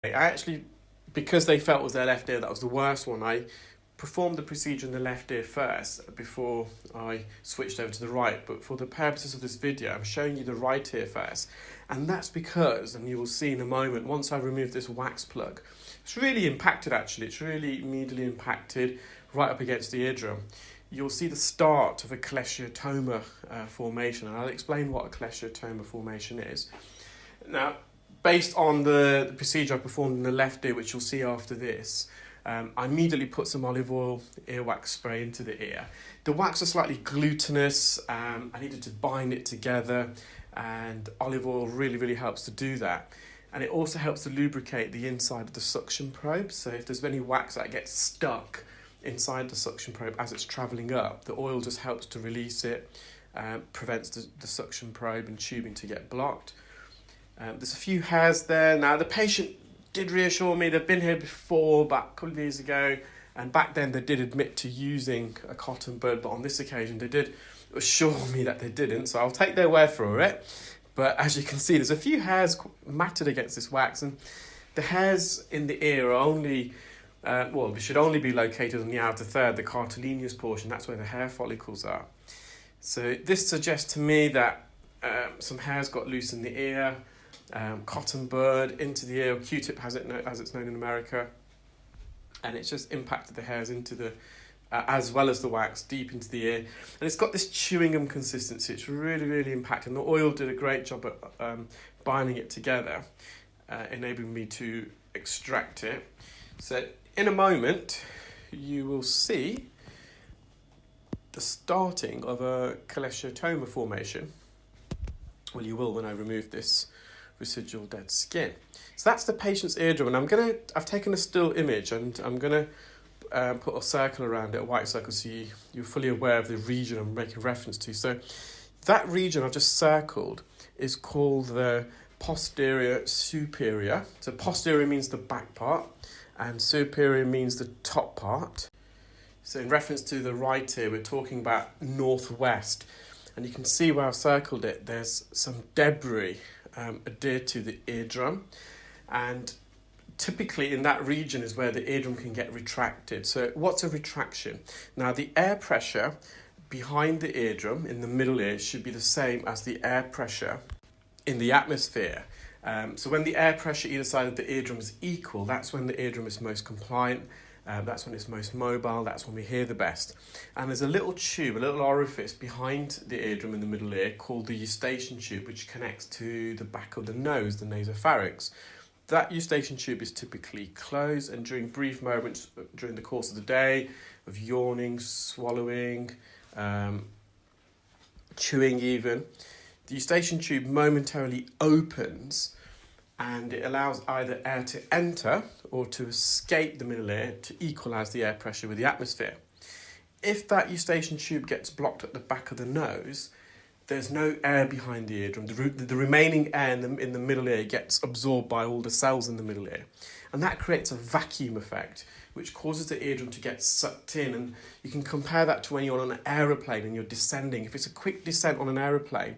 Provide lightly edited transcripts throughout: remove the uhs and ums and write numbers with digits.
I actually, because they felt it was their left ear that was the worst one, I performed the procedure in the left ear first before I switched over to the right. But for the purposes of this video, I'm showing you the right ear first. And that's because, and you will see in a moment, once I remove this wax plug, it's really impacted actually. It's really immediately impacted right up against the eardrum. You'll see the start of a cholesteatoma formation, and I'll explain what a cholesteatoma formation is. Now, based on the procedure I performed in the left ear, which you'll see after this, I immediately put some olive oil earwax spray into the ear. The wax was slightly glutinous. I needed to bind it together, and olive oil really helps to do that. And it also helps to lubricate the inside of the suction probe. So if there's any wax that gets stuck inside the suction probe as it's travelling up, the oil just helps to release it, prevents the suction probe and tubing to get blocked. There's a few hairs there. Now, the patient did reassure me they've been here before, about a couple of years ago, and back then they did admit to using a cotton bud, but on this occasion they did assure me that they didn't, so I'll take their word for it. But as you can see, there's a few hairs matted against this wax, and the hairs in the ear are only, they should only be located on the outer third, the cartilaginous portion. That's where the hair follicles are. So this suggests to me that some hairs got loose in the ear, cotton bud into the ear, or Q-tip as it's known in America, and it's just impacted the hairs into the, as well as the wax, deep into the ear. And it's got this chewing gum consistency. It's really impacted. And the oil did a great job at binding it together, enabling me to extract it. So in a moment, you will see the starting of a cholesteatoma formation. Well, you will when I remove this residual dead skin. So that's the patient's eardrum, and I've taken a still image, and I'm gonna put a circle around it, a white circle, so you're fully aware of the region I'm making reference to. So that region I've just circled is called the posterior superior. So posterior means the back part, and superior means the top part. So in reference to the right ear, we're talking about northwest, and you can see where I've circled it, there's some debris adhered to the eardrum, and typically in that region is where the eardrum can get retracted. So what's a retraction? Now, the air pressure behind the eardrum in the middle ear should be the same as the air pressure in the atmosphere. So when the air pressure either side of the eardrum is equal, that's when the eardrum is most compliant. That's when it's most mobile, that's when we hear the best. And there's a little tube, a little orifice behind the eardrum in the middle ear called the eustachian tube, which connects to the back of the nose, the nasopharynx. That eustachian tube is typically closed, and during brief moments during the course of the day of yawning, swallowing, chewing even, the eustachian tube momentarily opens, and it allows either air to enter or to escape the middle ear to equalise the air pressure with the atmosphere. If that eustachian tube gets blocked at the back of the nose, there's no air behind the eardrum. The remaining air in the middle ear gets absorbed by all the cells in the middle ear. And that creates a vacuum effect, which causes the eardrum to get sucked in. And you can compare that to when you're on an aeroplane and you're descending. If it's a quick descent on an aeroplane,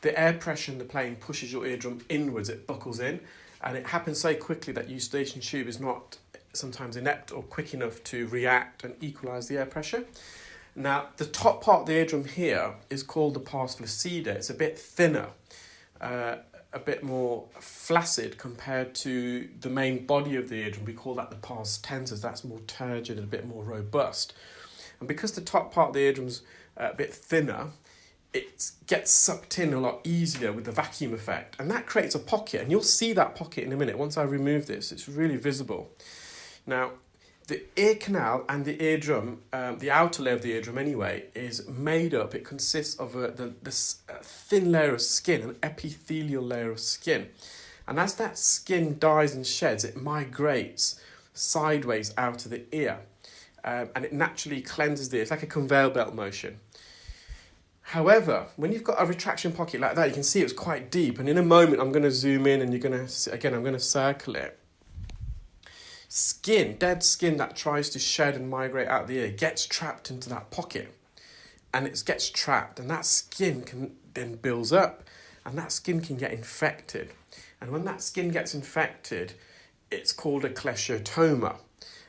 the air pressure in the plane pushes your eardrum inwards, it buckles in, and it happens so quickly that eustachian tube is not sometimes inept or quick enough to react and equalise the air pressure. Now, the top part of the eardrum here is called the pars flaccida. It's a bit thinner, a bit more flaccid compared to the main body of the eardrum. We call that the pars tensor. That's more turgid and a bit more robust. And because the top part of the eardrum's a bit thinner, it gets sucked in a lot easier with the vacuum effect, and that creates a pocket, and you'll see that pocket in a minute. Once I remove this, it's really visible. Now, the ear canal and the eardrum, the outer layer of the eardrum anyway, is made up, it consists of this thin layer of skin, an epithelial layer of skin. And as that skin dies and sheds, it migrates sideways out of the ear, and it naturally cleanses the ear. It's like a conveyor belt motion. However, when you've got a retraction pocket like that, you can see it's quite deep. And in a moment, I'm going to zoom in, and I'm going to circle it. Skin, dead skin that tries to shed and migrate out the ear gets trapped into that pocket. And it gets trapped, and that skin then builds up, and that skin can get infected. And when that skin gets infected, it's called a cholesteatoma.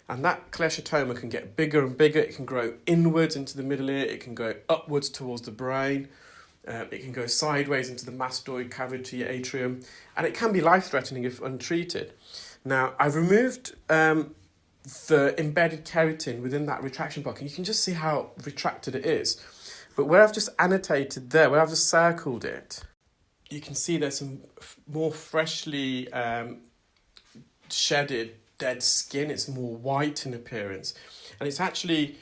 And that cholesteatoma can get bigger and bigger. It can grow inwards into the middle ear. It can go upwards towards the brain. It can go sideways into the mastoid cavity, atrium. And it can be life-threatening if untreated. Now, I've removed the embedded keratin within that retraction pocket. You can just see how retracted it is. But where I've just annotated there, where I've just circled it, you can see there's some more freshly shedded dead skin. It's more white in appearance. And it's actually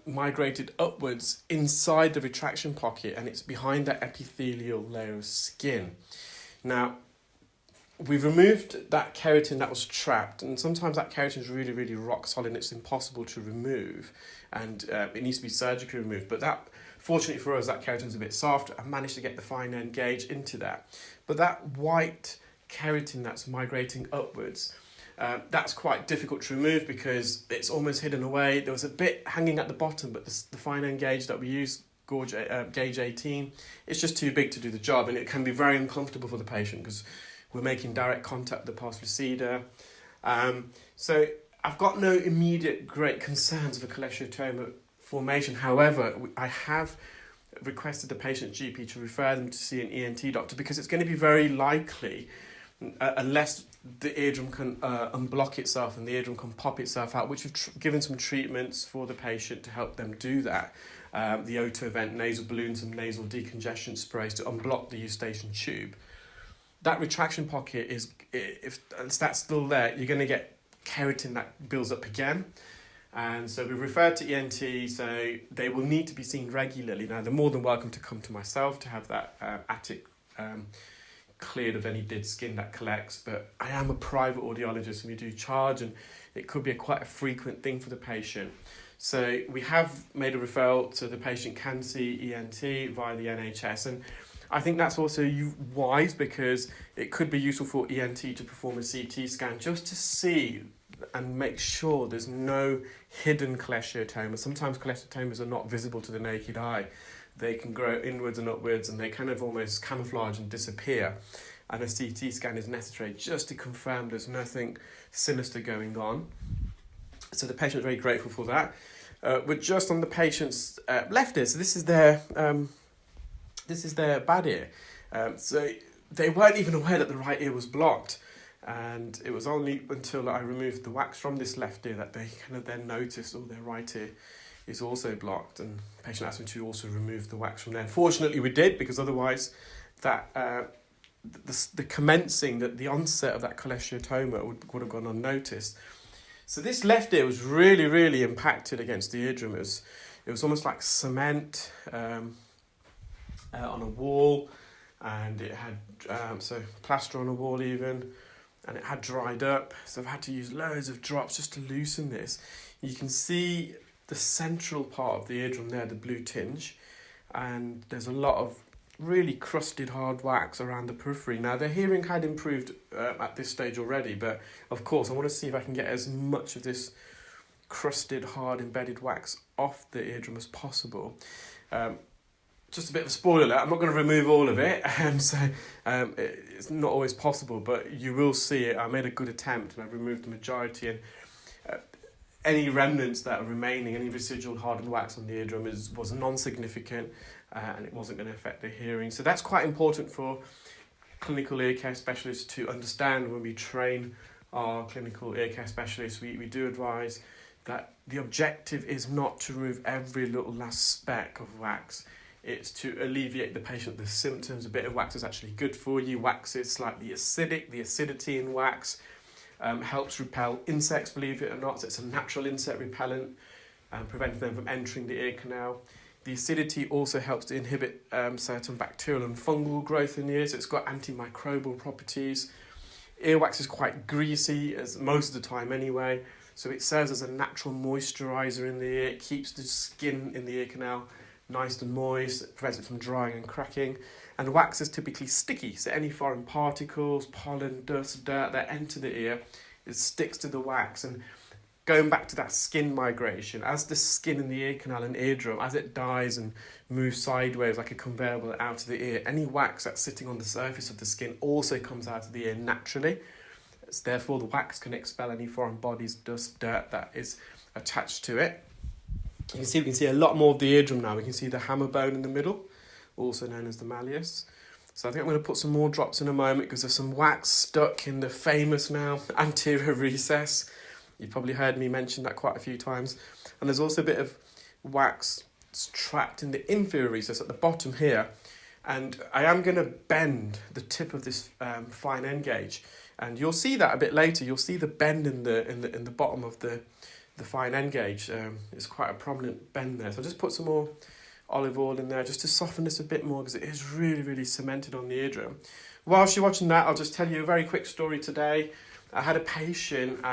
migrated upwards inside the retraction pocket, and it's behind that epithelial layer of skin. Now, we've removed that keratin that was trapped, and sometimes that keratin is really, really rock solid and it's impossible to remove, and it needs to be surgically removed. But that, fortunately for us, that keratin's a bit soft. I managed to get the fine end gauge into that. But that white keratin that's migrating upwards, that's quite difficult to remove because it's almost hidden away. There was a bit hanging at the bottom, but the fine end gauge that we use, gauge 18, it's just too big to do the job, and it can be very uncomfortable for the patient because we're making direct contact with the pars lucida. So I've got no immediate great concerns of a cholesteatoma formation. However, I have requested the patient GP to refer them to see an ENT doctor because it's going to be very likely, unless the eardrum can unblock itself and the eardrum can pop itself out, which we've given some treatments for the patient to help them do that. The Otovent nasal balloon, some nasal decongestion sprays to unblock the eustachian tube. That retraction pocket is, if that's still there, you're going to get keratin that builds up again. And so we referred to ENT, so they will need to be seen regularly. Now, they're more than welcome to come to myself to have that attic cleared of any dead skin that collects, but I am a private audiologist and we do charge, and it could be quite a frequent thing for the patient. So we have made a referral so the patient can see ENT via the NHS, and I think that's also wise because it could be useful for ENT to perform a CT scan just to see and make sure there's no hidden cholesteatoma. Sometimes cholesteatomas are not visible to the naked eye. They can grow inwards and upwards, and they kind of almost camouflage and disappear. And a CT scan is necessary just to confirm there's nothing sinister going on. So the patient is very grateful for that. We're just on the patient's left ear. So this is their bad ear. So they weren't even aware that the right ear was blocked. And it was only until I removed the wax from this left ear that they kind of then noticed, oh, their right ear is also blocked, and the patient asked me to also remove the wax from there. Fortunately, we did, because otherwise that the onset of that cholesteatoma would have gone unnoticed. So this left ear was really, really impacted against the eardrum. It was almost like cement on a wall, and it had plaster on a wall even, and it had dried up. So I've had to use loads of drops just to loosen this. You can see the central part of the eardrum there, the blue tinge, and there's a lot of really crusted hard wax around the periphery. Now, their hearing had improved at this stage already, but of course I want to see if I can get as much of this crusted, hard, embedded wax off the eardrum as possible. Just a bit of a spoiler alert, I'm not going to remove all of it, so it's not always possible, but you will see it. I made a good attempt and I removed the majority, and any remnants that are remaining, any residual hardened wax on the eardrum was non-significant, and it wasn't going to affect the hearing. So that's quite important for clinical ear care specialists to understand when we train our clinical ear care specialists. We do advise that the objective is not to remove every little last speck of wax. It's to alleviate the patient the symptoms. A bit of wax is actually good for you. Wax is slightly acidic. The acidity in wax helps repel insects, believe it or not. So it's a natural insect repellent, preventing them from entering the ear canal. The acidity also helps to inhibit certain bacterial and fungal growth in the ear, so it's got antimicrobial properties. Earwax is quite greasy, as most of the time anyway, so it serves as a natural moisturiser in the ear. It keeps the skin in the ear canal nice and moist, it prevents it from drying and cracking. And wax is typically sticky, so any foreign particles, pollen, dust, dirt that enter the ear, it sticks to the wax. And going back to that skin migration, as the skin in the ear canal and eardrum, as it dies and moves sideways like a conveyor belt out of the ear, any wax that's sitting on the surface of the skin also comes out of the ear naturally. So therefore, the wax can expel any foreign bodies, dust, dirt that is attached to it. We can see a lot more of the eardrum now. We can see the hammer bone in the middle, also known as the malleus. So I think I'm going to put some more drops in a moment because there's some wax stuck in the famous now anterior recess. You've probably heard me mention that quite a few times. And there's also a bit of wax trapped in the inferior recess at the bottom here. And I am going to bend the tip of this fine end gauge. And you'll see that a bit later. You'll see the bend in the bottom of the fine end gauge. It's quite a prominent bend there. So I'll just put some more olive oil in there just to soften this a bit more because it is really, really cemented on the eardrum. Whilst you're watching that, I'll just tell you a very quick story today. I had a patient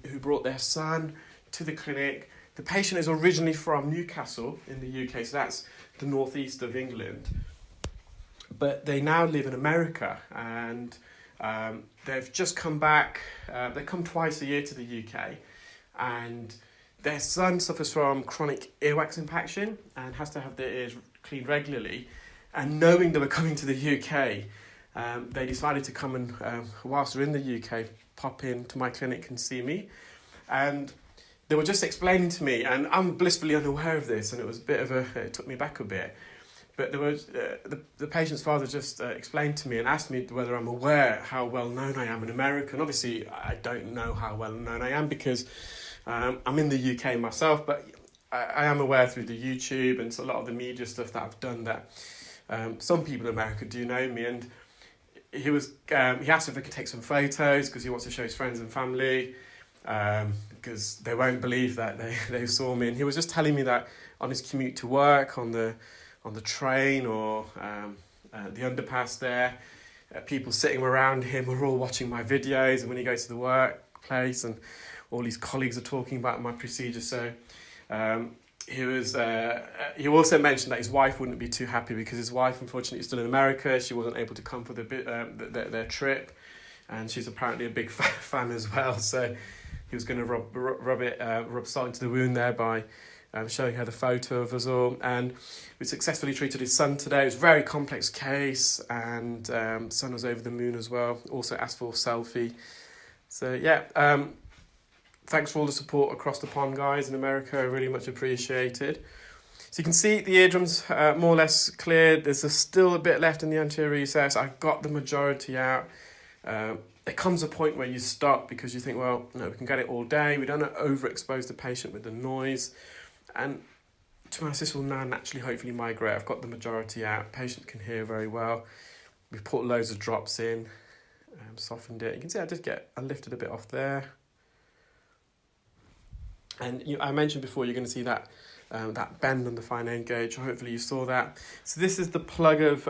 who brought their son to the clinic. The patient is originally from Newcastle in the UK, so that's the northeast of England. But they now live in America and they've just come back. They come twice a year to the UK, and their son suffers from chronic earwax impaction and has to have their ears cleaned regularly. And knowing they were coming to the UK, they decided to come and, whilst they're in the UK, pop in to my clinic and see me. And they were just explaining to me, and I'm blissfully unaware of this, and it was a bit of it took me back a bit. But there was the patient's father just explained to me and asked me whether I'm aware how well known I am in America. And obviously, I don't know how well known I am because I'm in the UK myself, but I am aware through the YouTube and a lot of the media stuff that I've done that some people in America do know me. And he asked if I could take some photos because he wants to show his friends and family because they won't believe that they saw me. And he was just telling me that on his commute to work, on the train or the underpass there, people sitting around him were all watching my videos, and when he goes to the workplace and all his colleagues are talking about my procedure. So he also mentioned that his wife wouldn't be too happy because his wife unfortunately is still in America. She wasn't able to come for their trip, and she's apparently a big fan as well. So he was going to rub salt into the wound there by showing her the photo of us all. And we successfully treated his son today. It was a very complex case, and son was over the moon as well. Also asked for a selfie. So yeah, thanks for all the support across the pond, guys, in America. Really much appreciated. So you can see the eardrum's more or less cleared. There's still a bit left in the anterior recess. I got the majority out. There comes a point where you stop because you think, well, no, we can get it all day. We don't overexpose the patient with the noise. And to be honest, this will now naturally hopefully migrate. I've got the majority out. Patient can hear very well. We've put loads of drops in, softened it. You can see I lifted a bit off there. And I mentioned before, you're going to see that bend on the fine end gauge. Hopefully you saw that. So this is the plug of